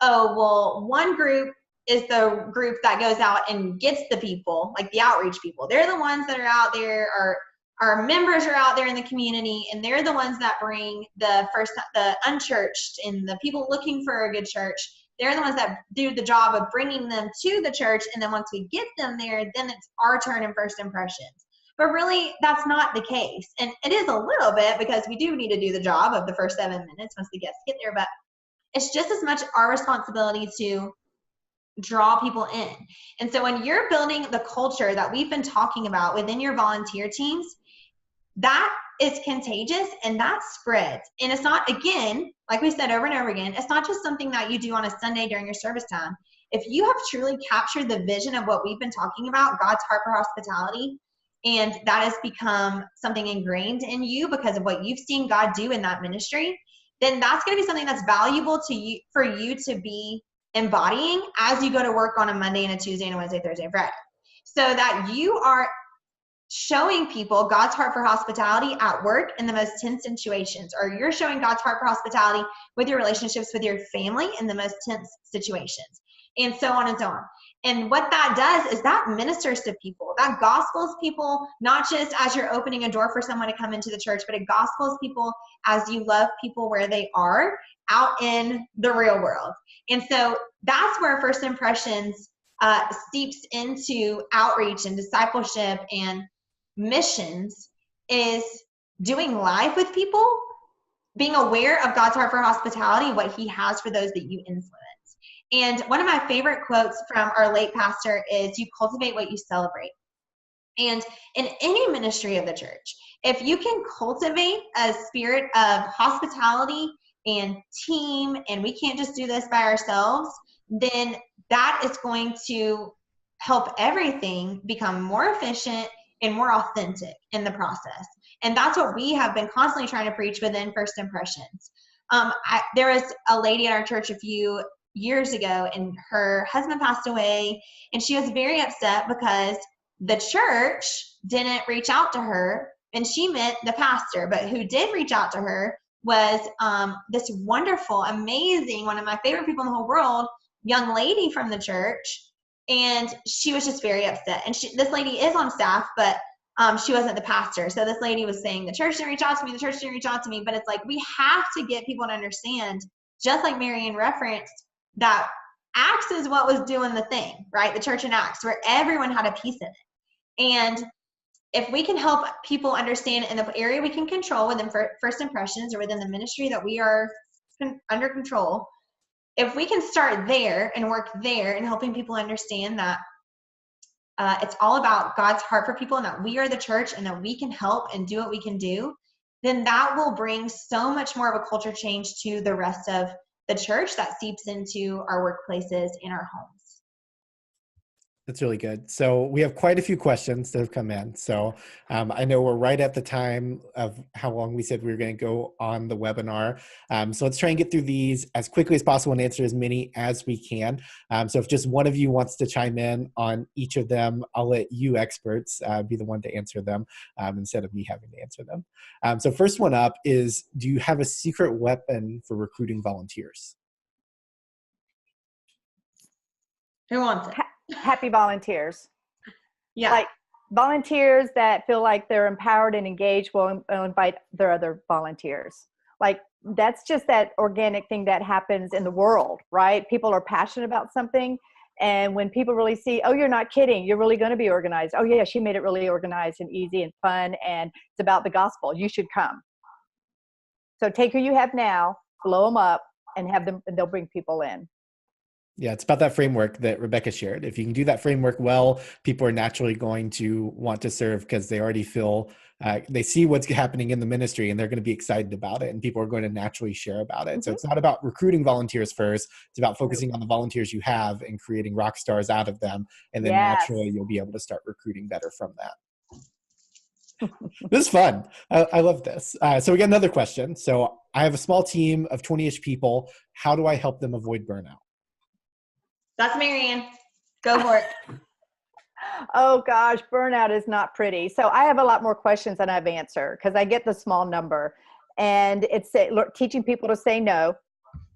oh, well, one group is the group that goes out and gets the people, like the outreach people. They're the ones that are out there, our members are out there in the community, and they're the ones that bring the unchurched and the people looking for a good church. They're the ones that do the job of bringing them to the church. And then once we get them there, then it's our turn in first impressions. But really, that's not the case. And it is a little bit, because we do need to do the job of the first 7 minutes once the guests get there. But it's just as much our responsibility to draw people in. And so when you're building the culture that we've been talking about within your volunteer teams, that is contagious and that spreads. And it's not, again, like we said over and over again, it's not just something that you do on a Sunday during your service time. If you have truly captured the vision of what we've been talking about, God's heart for hospitality, and that has become something ingrained in you because of what you've seen God do in that ministry, then that's going to be something that's valuable to you, for you to be embodying as you go to work on a Monday and a Tuesday and a Wednesday, Thursday, and Friday. So that you are showing people God's heart for hospitality at work in the most tense situations, or you're showing God's heart for hospitality with your relationships with your family in the most tense situations, and so on and so on. And what that does is that ministers to people, that gospels people, not just as you're opening a door for someone to come into the church, but it gospels people as you love people where they are out in the real world. And so that's where first impressions seeps into outreach and discipleship and missions, is doing life with people, being aware of God's heart for hospitality, what he has for those that you influence. And one of my favorite quotes from our late pastor is, you cultivate what you celebrate. And in any ministry of the church, if you can cultivate a spirit of hospitality and team, and we can't just do this by ourselves, then that is going to help everything become more efficient and more authentic in the process. And that's what we have been constantly trying to preach within First Impressions. There was a lady at our church a few years ago, and her husband passed away, and she was very upset because the church didn't reach out to her, and she meant the pastor, but who did reach out to her was this wonderful, amazing, one of my favorite people in the whole world, young lady from the church. And she was just very upset. And this lady is on staff, but she wasn't the pastor. So this lady was saying, the church didn't reach out to me, the church didn't reach out to me. But it's like, we have to get people to understand, just like Marianne referenced, that Acts is what was doing the thing, right? The church in Acts, where everyone had a piece in it. And if we can help people understand in the area we can control within First Impressions, or within the ministry that we are under control, if we can start there and work there and helping people understand that it's all about God's heart for people, and that we are the church, and that we can help and do what we can do, then that will bring so much more of a culture change to the rest of the church that seeps into our workplaces and our homes. That's really good. So we have quite a few questions that have come in. So I know we're right at the time of how long we said we were going to go on the webinar. So let's try and get through these as quickly as possible and answer as many as we can. So if just one of you wants to chime in on each of them, I'll let you experts be the one to answer them instead of me having to answer them. So first one up is, do you have a secret weapon for recruiting volunteers? Who wants it? Happy volunteers. Yeah. Like volunteers that feel like they're empowered and engaged will invite their other volunteers. Like that's just that organic thing that happens in the world, right? People are passionate about something. And when people really see, oh, you're not kidding, you're really going to be organized. Oh yeah, she made it really organized and easy and fun, and it's about the gospel. You should come. So take who you have now, blow them up, and have them, and they'll bring people in. Yeah, it's about that framework that Rebecca shared. If you can do that framework well, people are naturally going to want to serve because they already feel, they see what's happening in the ministry and they're going to be excited about it, and people are going to naturally share about it. So it's not about recruiting volunteers first. It's about focusing on the volunteers you have and creating rock stars out of them. And then Yes. naturally you'll be able to start recruiting better from that. This is fun. I love this. So we got another question. So I have a small team of 20-ish people. How do I help them avoid burnout? That's Marianne. Go for it. Oh gosh, burnout is not pretty. So I have a lot more questions than I have answer because I get the small number, and it's teaching people to say no.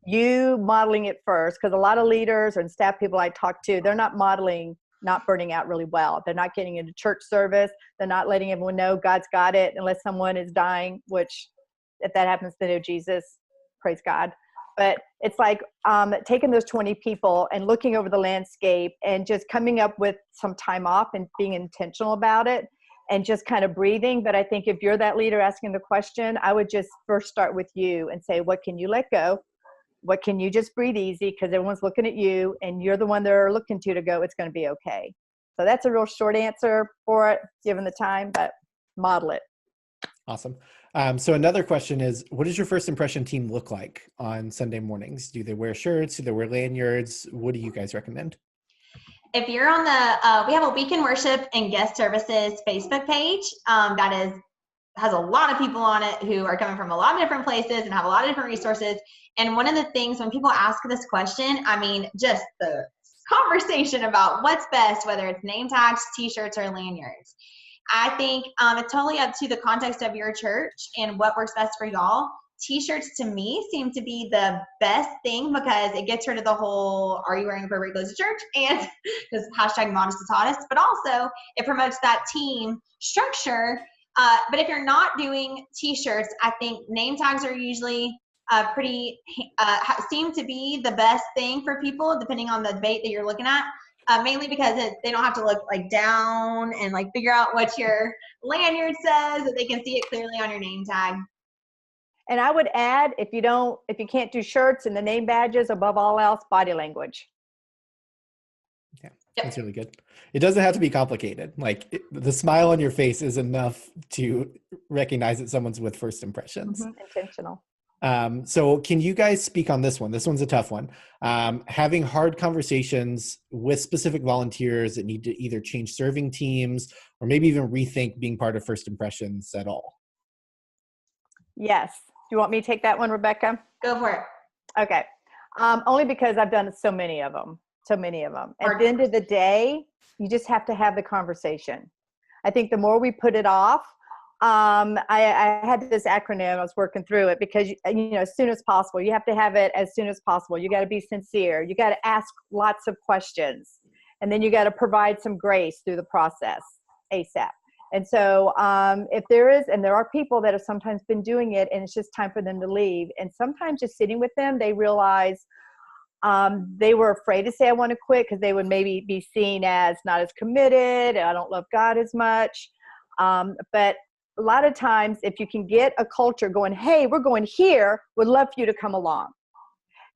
You modeling it first, because a lot of leaders and staff people I talk to, they're not modeling not burning out really well. They're not getting into church service. They're not letting everyone know God's got it unless someone is dying, which if that happens to know Jesus, praise God. But it's like taking those 20 people and looking over the landscape and just coming up with some time off and being intentional about it and just kind of breathing. But I think if you're that leader asking the question, I would just first start with you and say, what can you let go? What can you just breathe easy? Because everyone's looking at you and you're the one they're looking to go, it's going to be okay. So that's a real short answer for it, given the time, but model it. Awesome. So another question is, what does your first impression team look like on Sunday mornings? Do they wear shirts? Do they wear lanyards? What do you guys recommend? If you're on the, we have a Weekend Worship and Guest Services Facebook page has a lot of people on it who are coming from a lot of different places and have a lot of different resources. And one of the things when people ask this question, I mean, just the conversation about what's best, whether it's name tags, t-shirts, or lanyards. I think it's totally up to the context of your church and what works best for y'all. T-shirts to me seem to be the best thing because it gets rid of the whole, are you wearing appropriate clothes to church? And because hashtag modest is hottest, but also it promotes that team structure. But if you're not doing t-shirts, I think name tags are usually seem to be the best thing for people, depending on the debate that you're looking at. Mainly because they don't have to look like down and like figure out what your lanyard says, that they can see it clearly on your name tag. And I would add, if you can't do shirts and the name badges, above all else, body language. Yeah, that's really good. It doesn't have to be complicated. Like the smile on your face is enough to recognize that someone's with first impressions. Intentional. So can you guys speak on this one? This one's a tough one. Having hard conversations with specific volunteers that need to either change serving teams or maybe even rethink being part of first impressions at all. Yes. Do you want me to take that one, Rebecca? Go for it. Okay. Only because I've done so many of them. At the end of the day, you just have to have the conversation. I think the more we put it off, I had this acronym, I was working through it because, as soon as possible, you have to have it as soon as possible. You got to be sincere. You got to ask lots of questions, and then you got to provide some grace through the process ASAP. And so if there are people that have sometimes been doing it and it's just time for them to leave. And sometimes just sitting with them, they realize they were afraid to say, I want to quit because they would maybe be seen as not as committed. And I don't love God as much. But a lot of times, if you can get a culture going, hey, we're going here, would love for you to come along.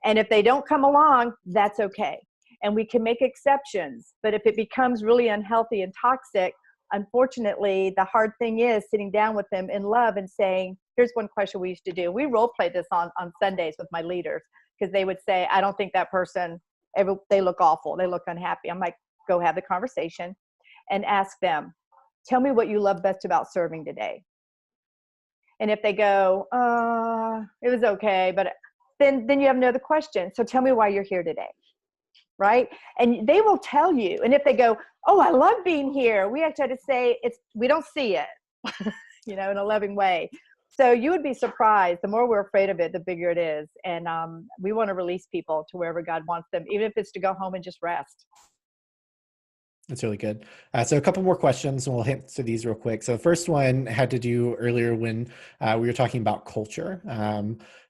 And if they don't come along, that's okay. And we can make exceptions. But if it becomes really unhealthy and toxic, unfortunately, the hard thing is sitting down with them in love and saying, here's one question we used to do. We role play this on Sundays with my leaders because they would say, I don't think that person, they look awful. They look unhappy. I'm like, go have the conversation and ask them, tell me what you love best about serving today. And if they go, it was okay, but then you have another question. So tell me why you're here today. Right? And they will tell you. And if they go, oh, I love being here, we actually had to say we don't see it, in a loving way. So you would be surprised. The more we're afraid of it, the bigger it is. And we want to release people to wherever God wants them, even if it's to go home and just rest. That's really good. So a couple more questions, and we'll hit to these real quick. So the first one had to do earlier when we were talking about culture.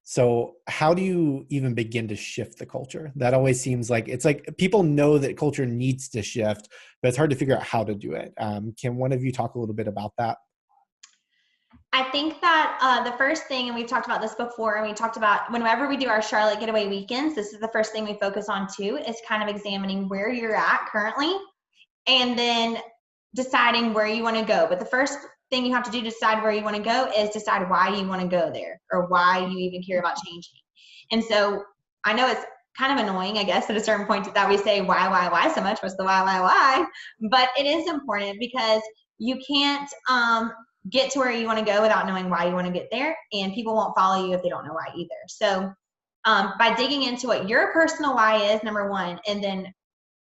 So how do you even begin to shift the culture? That always seems like it's like people know that culture needs to shift, but it's hard to figure out how to do it. Can one of you talk a little bit about that? I think that the first thing, and we've talked about this before, and we talked about whenever we do our Charlotte Getaway weekends, this is the first thing we focus on too, is kind of examining where you're at currently and then deciding where you want to go. But the first thing you have to do to decide where you want to go is decide why you want to go there or why you even care about changing. And so I know it's kind of annoying, I guess, at a certain point that we say why so much. What's the why? But it is important because you can't get to where you want to go without knowing why you want to get there, and people won't follow you if they don't know why either. So by digging into what your personal why is, number one, and then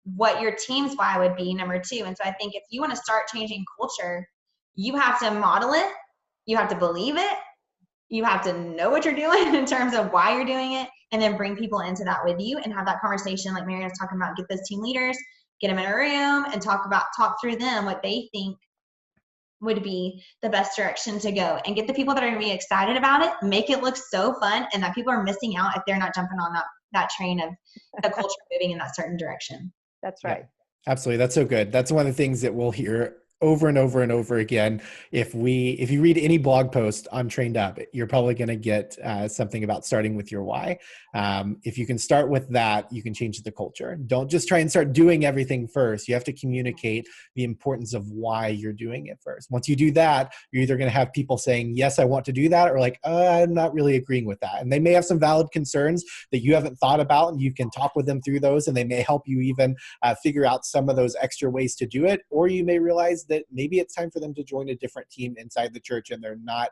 what your team's why would be, number two. And so I think if you want to start changing culture, you have to model it, you have to believe it, you have to know what you're doing in terms of why you're doing it, and then bring people into that with you and have that conversation like Marianne was talking about. Get those team leaders, get them in a room and talk through them what they think would be the best direction to go, and get the people that are going to be excited about it, make it look so fun, and that people are missing out if they're not jumping on that train of the culture moving in that certain direction. That's right. Yeah, absolutely. That's so good. That's one of the things that we'll hear over and over and over again. If you read any blog post on TrainedUp, you're probably going to get something about starting with your why. If you can start with that, you can change the culture. Don't just try and start doing everything first. You have to communicate the importance of why you're doing it first. Once you do that, you're either going to have people saying, yes, I want to do that, or like, I'm not really agreeing with that. And they may have some valid concerns that you haven't thought about, and you can talk with them through those, and they may help you even figure out some of those extra ways to do it. Or you may realize that maybe it's time for them to join a different team inside the church, and they're not,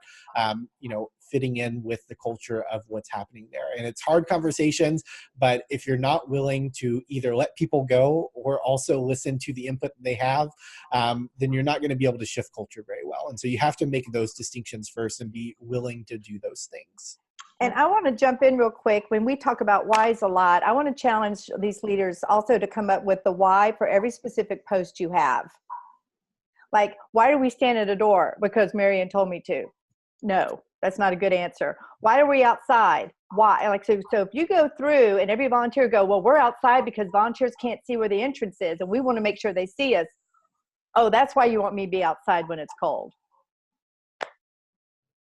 fitting in with the culture of what's happening there. And it's hard conversations, but if you're not willing to either let people go or also listen to the input they have, then you're not going to be able to shift culture very well. And so you have to make those distinctions first and be willing to do those things. And I want to jump in real quick. When we talk about whys a lot, I want to challenge these leaders also to come up with the why for every specific post you have. Like, why do we stand at a door? Because Marianne told me to. No, that's not a good answer. Why are we outside? Why? Like, so if you go through and every volunteer go, well, we're outside because volunteers can't see where the entrance is, and we want to make sure they see us. Oh, that's why you want me to be outside when it's cold.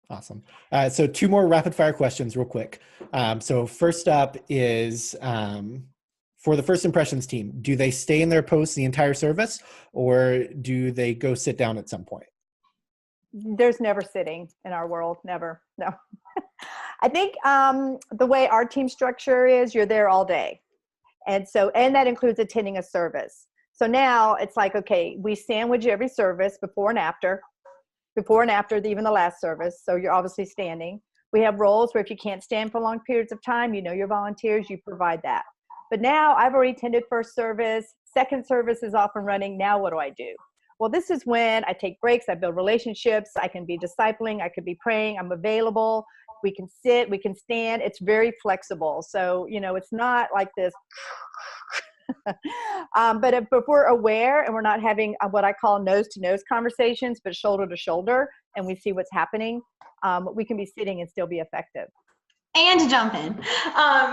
Awesome. So 2 more rapid fire questions real quick. So first up is, for the First Impressions team, do they stay in their posts the entire service, or do they go sit down at some point? There's never sitting in our world. Never. No. I think the way our team structure is, you're there all day. And that includes attending a service. So now it's like, okay, we sandwich every service before and after even the last service. So you're obviously standing. We have roles where if you can't stand for long periods of time, your volunteers, you provide that. But now I've already attended first service, second service is off and running. Now what do I do? Well, this is when I take breaks, I build relationships, I can be discipling, I could be praying, I'm available, we can sit, we can stand. It's very flexible. So, it's not like this. But if we're aware and we're not having what I call nose-to-nose conversations, but shoulder-to-shoulder, and we see what's happening, we can be sitting and still be effective. And to jump in,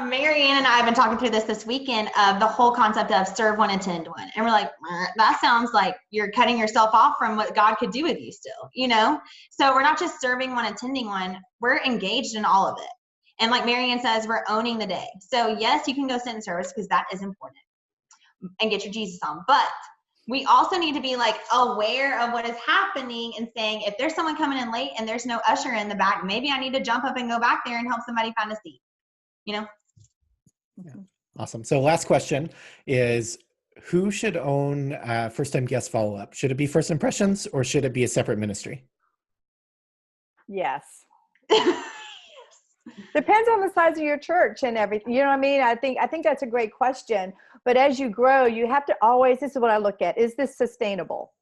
Marianne and I have been talking through this weekend of the whole concept of serve one, attend one. And we're like, that sounds like you're cutting yourself off from what God could do with you still, So we're not just serving one, attending one, we're engaged in all of it. And like Marianne says, we're owning the day. So yes, you can go sit in service because that is important and get your Jesus on. But we also need to be like aware of what is happening and saying, if there's someone coming in late and there's no usher in the back, maybe I need to jump up and go back there and help somebody find a seat, Yeah. Awesome. So last question is, who should own first-time guest follow-up? Should it be First Impressions or should it be a separate ministry? Yes. Depends on the size of your church and everything. You know what I mean? I think that's a great question. But as you grow, you have to always, this is what I look at, is this sustainable?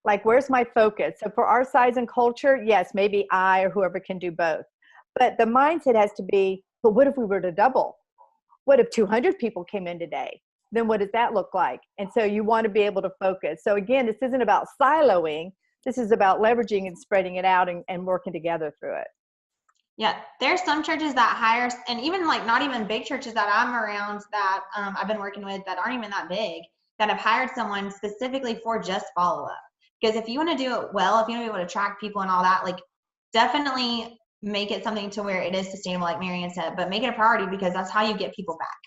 Like, where's my focus? So for our size and culture, yes, maybe I or whoever can do both. But the mindset has to be, but what if we were to double? What if 200 people came in today? Then what does that look like? And so you want to be able to focus. So again, this isn't about siloing. This is about leveraging and spreading it out and working together through it. Yeah, there's some churches that hire, and even like not even big churches that I'm around that I've been working with that aren't even that big, that have hired someone specifically for just follow-up. Because if you want to do it well, if you want to be able to track people and all that, like definitely make it something to where it is sustainable, like Marianne said, but make it a priority because that's how you get people back.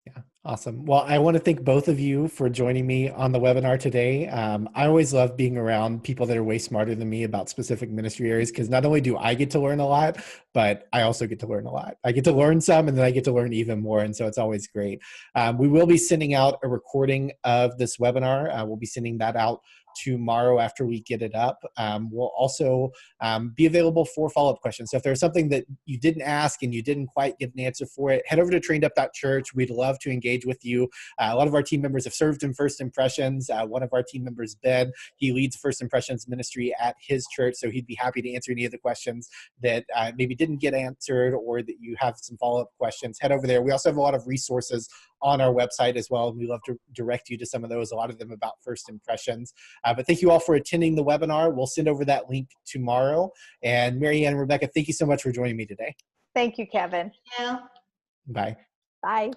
Yeah, awesome. Well, I want to thank both of you for joining me on the webinar today. I always love being around people that are way smarter than me about specific ministry areas, because not only do I get to learn a lot, but I also get to learn a lot. I get to learn some, and then I get to learn even more, and so it's always great. We will be sending out a recording of this webinar. We'll be sending that out tomorrow after we get it up. We'll also be available for follow-up questions. So if there's something that you didn't ask and you didn't quite get an answer for it, head over to trainedup.church. We'd love to engage with you. A lot of our team members have served in First Impressions. One of our team members, Ben, he leads First Impressions ministry at his church, so he'd be happy to answer any of the questions that maybe didn't get answered or that you have some follow-up questions. Head over there. We also have a lot of resources on our website as well. We love to direct you to some of those, a lot of them about First Impressions. But thank you all for attending the webinar. We'll send over that link tomorrow. And Marianne and Rebecca, thank you so much for joining me today. Thank you, Kevin. You know? Bye. Bye.